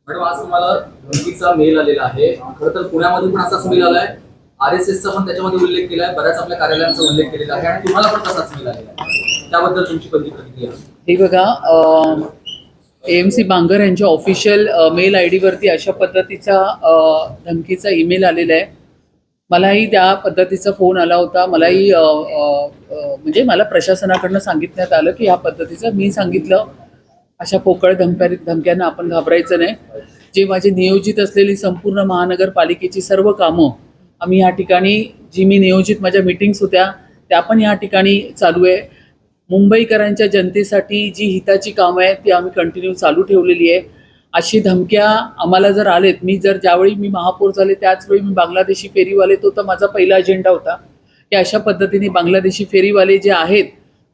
Madam, आज तुम्हाला धमकीचा mail आलेला आहे. खरं तर पुण्यामध्ये पण असाच मेल आलाय. RSSचा पण त्याच्यामध्ये उल्लेख केलाय, बऱ्याच आपल्या कार्यालयांचा उल्लेख केलेला आहे आणि तुम्हाला पण तसाच मेल आलेला आहे. त्याबद्दल तुमची पहिली प्रतिक्रिया? हे बघा, AMC बांगर यांच्या ऑफिशियल मेल ID वरती अशा पद्धतीचा धमकीचा ईमेल आलेला आहे. मलाही त्या पद्धतीचा फोन आला होता. मलाही म्हणजे मला प्रशासनाकडनं सांगितण्यात आलं की ह्या पद्धतीचं. मी सांगितलं अशा पोकळ धमक्यांना आपण घाबरायचं नाही. जे माझे नियोजित असलेली संपूर्ण महानगरपालिकेची सर्व कामं आम्ही ह्या ठिकाणी, जी मी नियोजित माझ्या मीटिंग्स होत्या त्या पण ह्या ठिकाणी चालू आहे. मुंबईकरांच्या जनतेसाठी जी हिताची कामं आहेत ती आम्ही कंटिन्यू चालू ठेवलेली आहे. अशी धमक्या आम्हाला जर आलेत, ज्यावेळी मी महापौर झाले त्याचवेळी मी बांगलादेशी फेरीवाले, तो तर माझा पहिला अजेंडा होता की अशा पद्धतीने बांगलादेशी फेरीवाले जे आहेत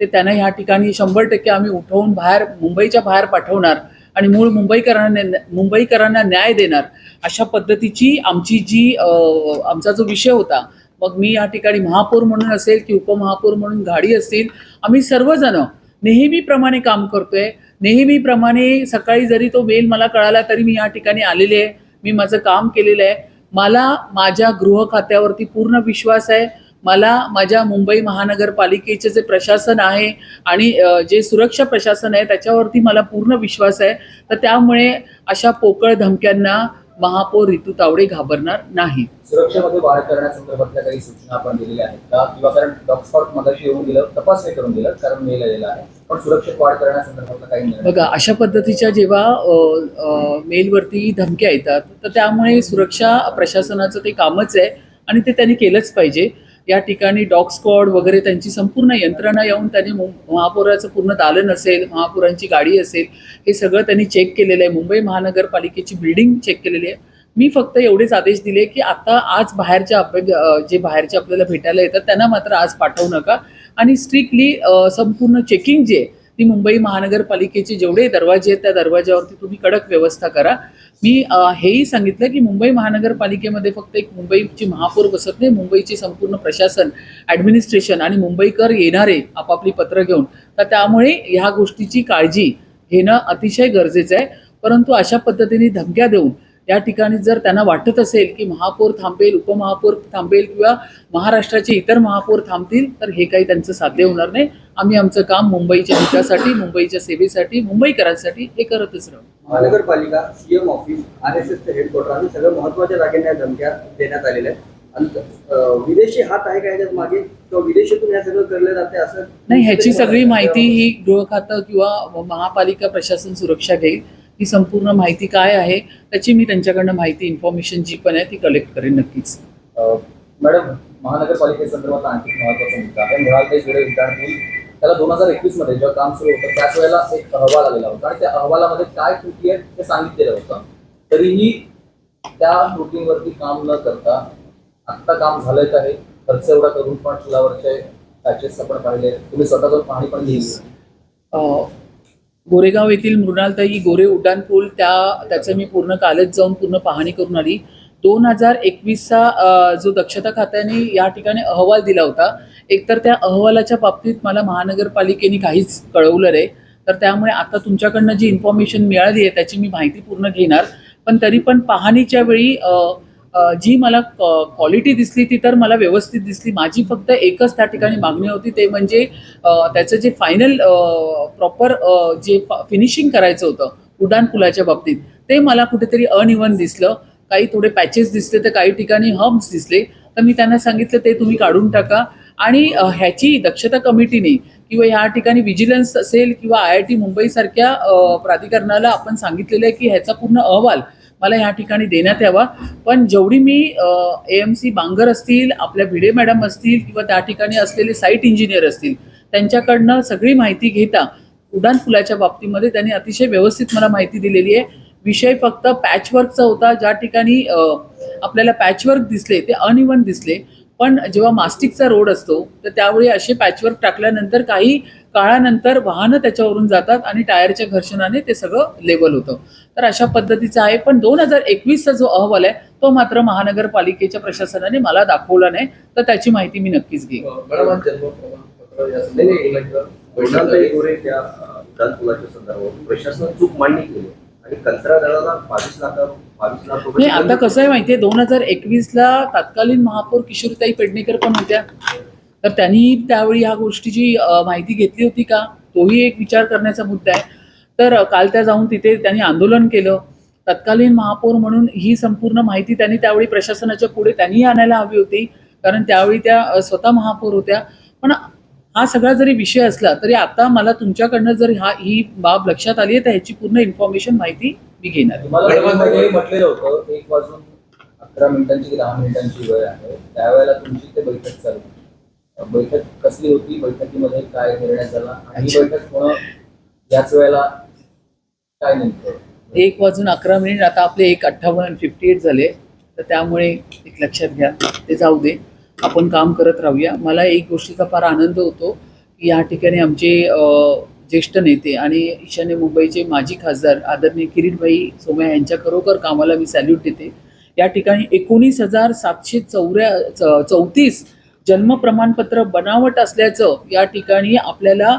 ते त्यांना ह्या ठिकाणी 100% आम्ही उठवून मुंबईच्या बाहेर पाठवणार आणि मूळ मुंबईकरांना न्याय देणार. अशा पद्धतीची आमचा जो विषय होता. मग मी या ठिकाणी महापौर म्हणून असेल की उपमहापौर म्हणून गाडी असतील, आम्ही सर्वजण नेहमीप्रमाणे काम करतोय. नेहमीप्रमाणे सकाळी जरी तो मेल मला कळाला तरी मी या ठिकाणी आलेले आहे. मी माझं काम केलेलं आहे. मला माझ्या गृह खात्यावरती पूर्ण विश्वास आहे. मला माझ्या मुंबई महानगरपालिकेचे जे प्रशासन आहे आणि जे सुरक्षा प्रशासन आहे त्याच्यावरती मला पूर्ण विश्वास आहे. तर त्यामुळे अशा पोकळ धमक्यांना महापौर रितू तावडे घाबरणार नाही. सुरक्षेमध्ये वाढ करण्यासंदर्भातल्या काही सूचना आपण दिलेल्या आहेत का? किंवा कारण डॉगस्पॉट मगाशी येऊन दिलं, तपासणी करून दिलं, कारण मेल आलेला आहे, पण सुरक्षेत वाढ करण्यासंदर्भातला काही निर्णय? बघा, अशा पद्धतीच्या जेव्हा मेलवरती धमक्या येतात तर त्यामुळे सुरक्षा प्रशासनाचं ते कामच आहे आणि ते त्यांनी केलंच पाहिजे. या ठिकाणी डॉग स्क्वॉड वगैरे त्यांची संपूर्ण यंत्रणा येऊन त्यांनी महापौराचं पूर्ण दालन असेल, महापौरांची गाडी असेल, हे सगळं त्यांनी चेक केलेलं आहे. मुंबई महानगरपालिकेची बिल्डिंग चेक केलेली आहे. मी फक्त एवढेच आदेश दिले की आता आज जे बाहेरचे आपल्याला भेटायला येतात त्यांना मात्र आज पाठवू नका आणि स्ट्रिक्टली संपूर्ण चेकिंग जे आहे ती मुंबई महानगरपालिकेचे जेवढे दरवाजे आहेत त्या दरवाज्यावरती तुम्ही कडक व्यवस्था करा. मी हेही सांगितलं की मुंबई महानगरपालिकेमध्ये फक्त एक मुंबईची महापौर बसत नाही, मुंबईचे संपूर्ण प्रशासन, ॲडमिनिस्ट्रेशन आणि मुंबईकर येणारे आपापली पत्र घेऊन. तर त्यामुळे ह्या गोष्टीची काळजी घेणं अतिशय गरजेचं आहे. परंतु अशा पद्धतीने धमक्या देऊन या ठिकाणी जर त्यांना वाटत असेल की महापौर थांबेल, उपमहापौर थांबेल किंवा महाराष्ट्राचे इतर महापौर थांबतील तर हे काही त्यांचं साध्य होणार नाही. आम्ही आमचं काम मुंबईच्या हितासाठी, मुंबईच्या सेवेसाठी, मुंबईकरांसाठी हे करतच राहू. महानगरपालिका, CM ऑफिस, RSSचे हेडक्वार्टर आणि सगळ्या महत्त्वाच्या जागेंना धमक्या देण्यात आलेल्या आहेत. आणि विदेशी हात आहे का याच्यात मागे, किंवा विदेशातून हे सगळं केलं जाते असं नाही? ह्याची सगळी माहिती ही गृह खातं किंवा महापालिका प्रशासन सुरक्षा घेईल. ही संपूर्ण माहिती काय आहे त्याची मी त्यांच्याकडनं माहिती, इन्फॉर्मेशन जी पण आहे ती कलेक्ट करेन नक्कीच. मॅडम, महानगरपालिकेसंदर्भात आणखी महत्त्वाचा मुद्दा आहे. मुळात ते जुळे उड्डाणपूल, त्याला 2021 मध्ये जेव्हा काम सुरू होतं त्याच वेळेला एक अहवाल आलेला होता आणि त्या अहवालामध्ये काय त्रुटी आहे ते सांगितलेलं होतं. तरीही त्या त्रुटींवरती काम न करता आत्ता काम झालंय का? हे खर्च एवढा करून पण पुलावरचे पॅचेस आपण पाहिले, तुम्ही स्वतः जाऊन पाहणी पण घेतली. गोरेगाव येथील मृणालताई गोरे उड्डाणपूल त्याचं मी पूर्ण कालच जाऊन पूर्ण पाहणी करून आली. 2021चा जो दक्षता खात्याने या ठिकाणी अहवाल दिला होता, एकतर त्या अहवालाच्या बाबतीत मला महानगरपालिकेने काहीच कळवलं नाही. तर त्यामुळे आता तुमच्याकडनं जी इन्फॉर्मेशन मिळाली आहे त्याची मी माहिती पूर्ण घेणार. पण तरी पण पाहणीच्या वेळी जी मला क्वालिटी दिसली ती तर मला व्यवस्थित दिसली. माझी फक्त एकच त्या ठिकाणी मागणी होती, ते म्हणजे त्याचं जे फायनल प्रॉपर जे फिनिशिंग करायचं होतं उड्डाणपुलाच्या बाबतीत ते मला कुठेतरी अनइव्हन दिसलं. काही थोडे पॅचेस दिसले तर काही ठिकाणी हम्प्स दिसले. तर मी त्यांना सांगितलं ते तुम्ही काढून टाका आणि ह्याची दक्षता कमिटीने किंवा ह्या ठिकाणी विजिलन्स असेल किंवा IIT मुंबईसारख्या प्राधिकरणाला आपण सांगितलेलं आहे की ह्याचा पूर्ण अहवाल मला ह्या ठिकाणी देण्यात यावा. पण जेवढी मी AMC बांगर असतील, आपल्या भिडे मॅडम असतील किंवा त्या ठिकाणी असलेले साईट इंजिनियर असतील त्यांच्याकडनं सगळी माहिती घेता उड्डाणपुलाच्या बाबतीमध्ये त्यांनी अतिशय व्यवस्थित मला माहिती दिलेली आहे. विषय फक्त पॅचवर्कचा होता. ज्या ठिकाणी आपल्याला पॅचवर्क दिसले ते अनइव्हन दिसले. पण जेव्हा मास्टिकचा रोड असतो तर त्यावेळी असे पॅचवर्क टाकल्यानंतर काही काळानंतर वाहनं त्याच्यावरून जातात आणि टायरच्या घर्षणाने ते सगळं लेवल होतं. तर अशा पद्धतीचं आहे. पण 2021चा जो अहवाल आहे तो मात्र महानगरपालिकेच्या प्रशासनाने मला दाखवला नाही. तर त्याची माहिती मी नक्कीच घेईन. प्रशासनात चूक मांडणी केली आणि कंत्राट दराला 22 लाख नाही, रुपये आता कसं आहे माहितीये, 2021ला तत्कालीन महापौर किशोरीताई पेडणेकर पण होत्या, तर त्यांनी त्यावेळी ह्या गोष्टीची माहिती घेतली होती का, तोही एक विचार करण्याचा मुद्दा आहे. तर काल त्या जाऊन तिथे त्यांनी आंदोलन केलं. तत्कालीन महापौर म्हणून ही संपूर्ण माहिती त्यांनी त्यावेळी प्रशासनाच्या पुढे त्यांनी आणायला हवी होती, कारण त्यावेळी त्या स्वतः महापौर होत्या. पण हा सगळा जरी विषय असला तरी आता मला तुमच्याकडनं जर ही बाब लक्षात आली आहे तर ह्याची पूर्ण इन्फॉर्मेशन माहिती मी घेणार आहे. तुम्हाला बैठकीमध्ये म्हटलेलं होतं 1 वाजून 11 मिनिटांची की 10 मिनिटांची वेळ आहे, त्यावेळेला तुमची ते बैठक चालू. बैठक कसली होती, बैठकीमध्ये काय निर्णय झाला आणि ही बैठक होणं याच वेळेला काय नेमकं? 1:11 आता आपले 1:58 झाले, तर त्यामुळे एक लक्षात घ्या, ते जाऊ दे, आपण काम करत राहूया. मला एक गोष्टीचा फार आनंद होतो की या ठिकाणी आमचे ज्येष्ठ नेते आणि ईशान्य मुंबईचे माजी खासदार आदरणीय किरीटभाई सोमय्या यांच्या खरोखर कामाला मी सॅल्यूट देते. या ठिकाणी 19,734 जन्म प्रमाणपत्र बनावट असल्याचं या ठिकाणी आपल्याला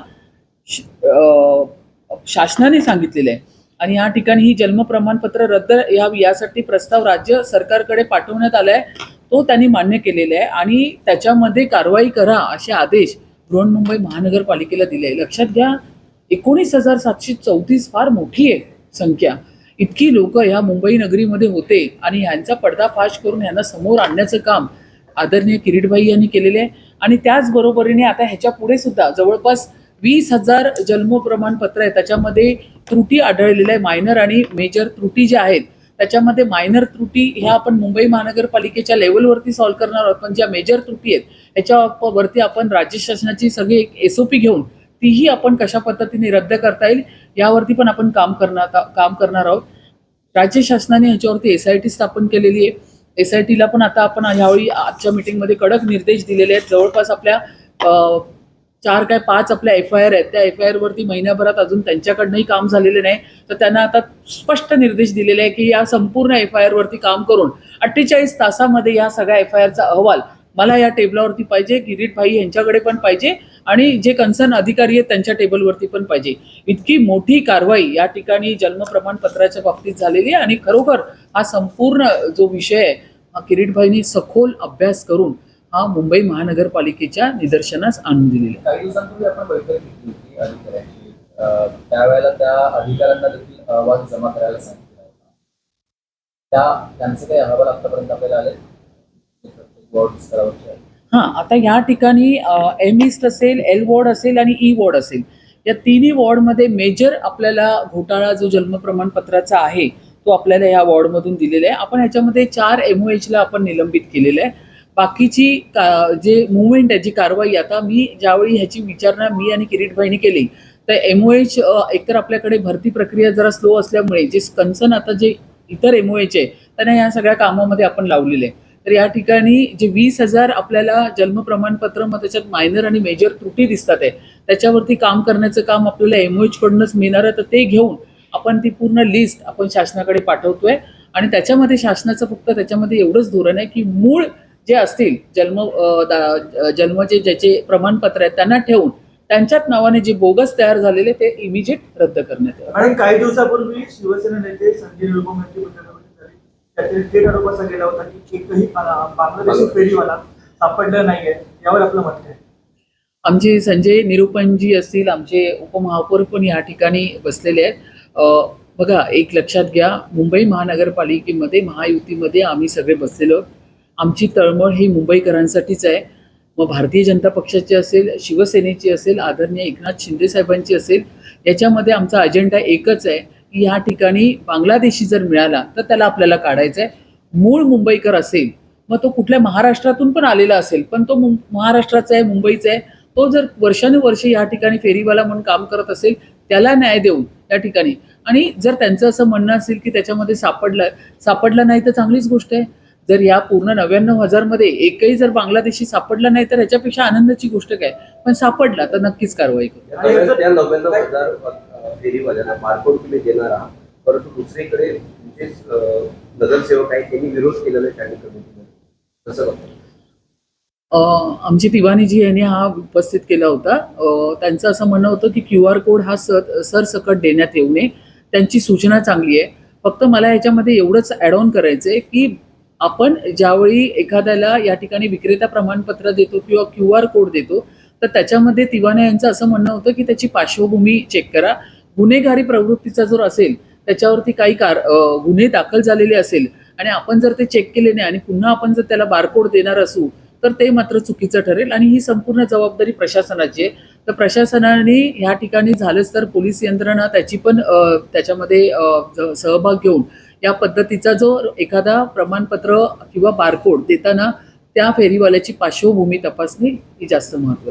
शासनाने सांगितलेलं आहे आणि या ठिकाणी ही जन्म प्रमाणपत्र रद्द यासाठी प्रस्ताव राज्य सरकारकडे पाठवण्यात आलाय, तो त्यांनी मान्य केलेला आहे आणि त्याच्यामध्ये कारवाई करा असे आदेश बृहन्मुंबई महानगरपालिकेला दिले आहे. लक्षात घ्या, 19,734 फार मोठी आहे संख्या. इतकी लोक ह्या मुंबई नगरीमध्ये होते आणि ह्यांचा पर्दाफाश करून ह्यांना समोर आणण्याचं काम आदरणीय किरीटभाई यांनी केलेले आहे. आणि त्याचबरोबरीने आता ह्याच्या पुढे सुद्धा जवळपास 20,000 जन्म प्रमाणपत्र आहे, त्याच्यामध्ये त्रुटी आढळलेल्या आहे. मायनर आणि मेजर त्रुटी ज्या आहेत त्याच्यामध्ये मायनर त्रुटी ह्या आपण मुंबई महानगरपालिकेच्या लेवलवरती सॉल्व्ह करणार आहोत, पण ज्या मेजर त्रुटी आहेत ह्याच्यावरती आपण राज्य शासनाची सगळी एक SOP घेऊन तीही आपण कशा पद्धतीने रद्द करता येईल यावरती पण आपण काम करणार आहोत. राज्य शासनाने ह्याच्यावरती SIT स्थापन केलेली आहे. SITला पण आता आपण ह्यावेळी आजच्या मीटिंगमध्ये कडक निर्देश दिलेले आहेत. जवळपास आपल्या 4 काय 5 आपल्या FIR आहेत, त्या FIR वरती महिन्याभरात अजून त्यांच्याकडनंही काम झालेलं नाही, तर त्यांना आता स्पष्ट निर्देश दिलेले आहे की या संपूर्ण FIR वरती काम करून 48 तासामध्ये या सगळ्या FIRचा अहवाल मला या टेबलावरती पाहिजे, किरीटभाई यांच्याकडे पण पाहिजे आणि जे कन्सर्न अधिकारी आहेत त्यांच्या टेबलवरती पण पाहिजे. इतकी मोठी कारवाई या ठिकाणी जन्म प्रमाणपत्राच्या बाबतीत झालेली आहे आणि खरोखर हा संपूर्ण जो विषय आहे हा किरीटभाईंनी सखोल अभ्यास करून हा मुंबई महानगरपालिकेच्या निदर्शनास आणून दिलेला आहे. काही दिवसांपूर्वी आपण बैठक घेतली होती अधिकाऱ्यांची, त्यावेळेला त्या अधिकाऱ्यांना देखील अहवाल जमा करायला सांगितलं होतं. त्यांचे काही अहवाल आतापर्यंत आपल्याला आले प्रत्येक वॉर्ड स्तरावरचे आहेत? हां, आता या ठिकाणी M ईस्ट असेल, L वॉर्ड असेल आणि E वॉर्ड असेल, या तिन्ही वॉर्डमध्ये मेजर आपल्याला घोटाळा जो जन्म प्रमाणपत्राचा आहे तो आपल्याला या वॉर्डमधून दिलेला आहे. आपण ह्याच्यामध्ये 4 MOHला आपण निलंबित केलेलं आहे. बाकीची जे मुवमेंट आहे, जी कारवाई, आता मी ज्यावेळी ह्याची विचारणा मी आणि किरीटभाईंनी केली तर MOH एकतर आपल्याकडे भरती प्रक्रिया जरा स्लो असल्यामुळे जे कन्सर्न आता जे इतर MOH आहे त्यांना या सगळ्या कामामध्ये आपण लावलेले आहे. तर या ठिकाणी जे 20,000 आपल्याला जन्म प्रमाणपत्र मग त्याच्यात मायनर आणि मेजर त्रुटी दिसतात आहे त्याच्यावरती काम करण्याचं काम आपल्याला MOH कडूनच मिळणार आहे. तर ते घेऊन आपण ती पूर्ण लिस्ट आपण शासनाकडे पाठवतोय आणि त्याच्यामध्ये शासनाचं फक्त त्याच्यामध्ये एवढंच धोरण आहे की मूळ जे असतील जन्मचे ज्याचे प्रमाणपत्र आहेत त्यांना ठेवून त्यांच्याच नावाने जे बोगस तयार झालेले ते इमिजिएट रद्द करण्यात यावे. आणि काही दिवसापूर्वी शिवसेना नेते संजय निरुपम यांची पत्रपरिषद झाली, त्यातील थेट आरोप असा केला होता की एकही बांगलादेशी फेरीवाला सापडला नाहीये, यावर आपलं मत आहे? आमचे संजय निरुपमजी असतील, आमचे उपमहापौर पण या ठिकाणी बसलेले आहेत. बघा, एक लक्षात घ्या, मुंबई महानगरपालिकेमध्ये महायुतीमध्ये आम्ही सगळे बसलेलो. आमची तळमळ ही मुंबईकरांसाठीच आहे. मग भारतीय जनता पक्षाची असेल, शिवसेनेची असेल, आदरणीय एकनाथ शिंदे साहेबांची असेल, याच्यामध्ये आमचा अजेंडा एकच आहे की या ठिकाणी बांगलादेशी जर मिळाला तर त्याला आपल्याला काढायचं आहे. मूळ मुंबईकर असेल, मग तो कुठल्या महाराष्ट्रातून पण आलेला असेल, पण तो महाराष्ट्राचा आहे, मुंबईचा आहे, तो जर वर्षानुवर्षे या ठिकाणी फेरीवाला म्हणून काम करत असेल त्याला न्याय देऊन या ठिकाणी, आणि जर त्यांचं असं म्हणणं असेल की त्याच्यामध्ये सापडला नाही तर चांगलीच गोष्ट आहे. जर या पूर्ण 99,000 मध्ये एकही जर बांगलादेशी सापडला नाही तर ह्याच्यापेक्षा आनंदाची गोष्ट काय, पण सापडला तर नक्कीच कारवाई करू. त्या 99,000 फेरीवाल्यांना मारकोड तुम्ही देणार आहात, परंतु दुसरीकडे जे नगरसेवक आहेत त्यांनी विरोध केलेला आहे स्टँडिंग कमिटीमध्ये, कसं बघतो? आमची तिवानीजी यांनी हा उपस्थित केला होता. त्यांचं असं म्हणणं होतं की QR कोड हा सरसकट देण्यात येऊ नये. त्यांची सूचना चांगली आहे. फक्त मला याच्यामध्ये एवढंच ॲड ऑन करायचं आहे की आपण ज्यावेळी एखाद्याला या ठिकाणी विक्रेता प्रमाणपत्र देतो किंवा QR कोड देतो, तर त्याच्यामध्ये तिवाने यांचं असं म्हणणं होतं की त्याची पार्श्वभूमी चेक करा. गुन्हेगारी प्रवृत्तीचा जर असेल, त्याच्यावरती काही गुन्हे दाखल झालेले असेल आणि आपण जर ते चेक केले नाही आणि पुन्हा आपण जर त्याला बारकोड देणार असू, तर ते मात्र चुकीचं ठरेल आणि ही संपूर्ण जबाबदारी प्रशासनाची आहे. तर प्रशासनाने ह्या ठिकाणी झालंच तर पोलीस यंत्रणा त्याची पण त्याच्यामध्ये सहभाग घेऊन या पद्धतीचा जो एखादा प्रमाणपत्र किंवा बारकोड देताना त्या फेरीवाल्याची पार्श्वभूमी तपासणी ही जास्त महत्त्वाची.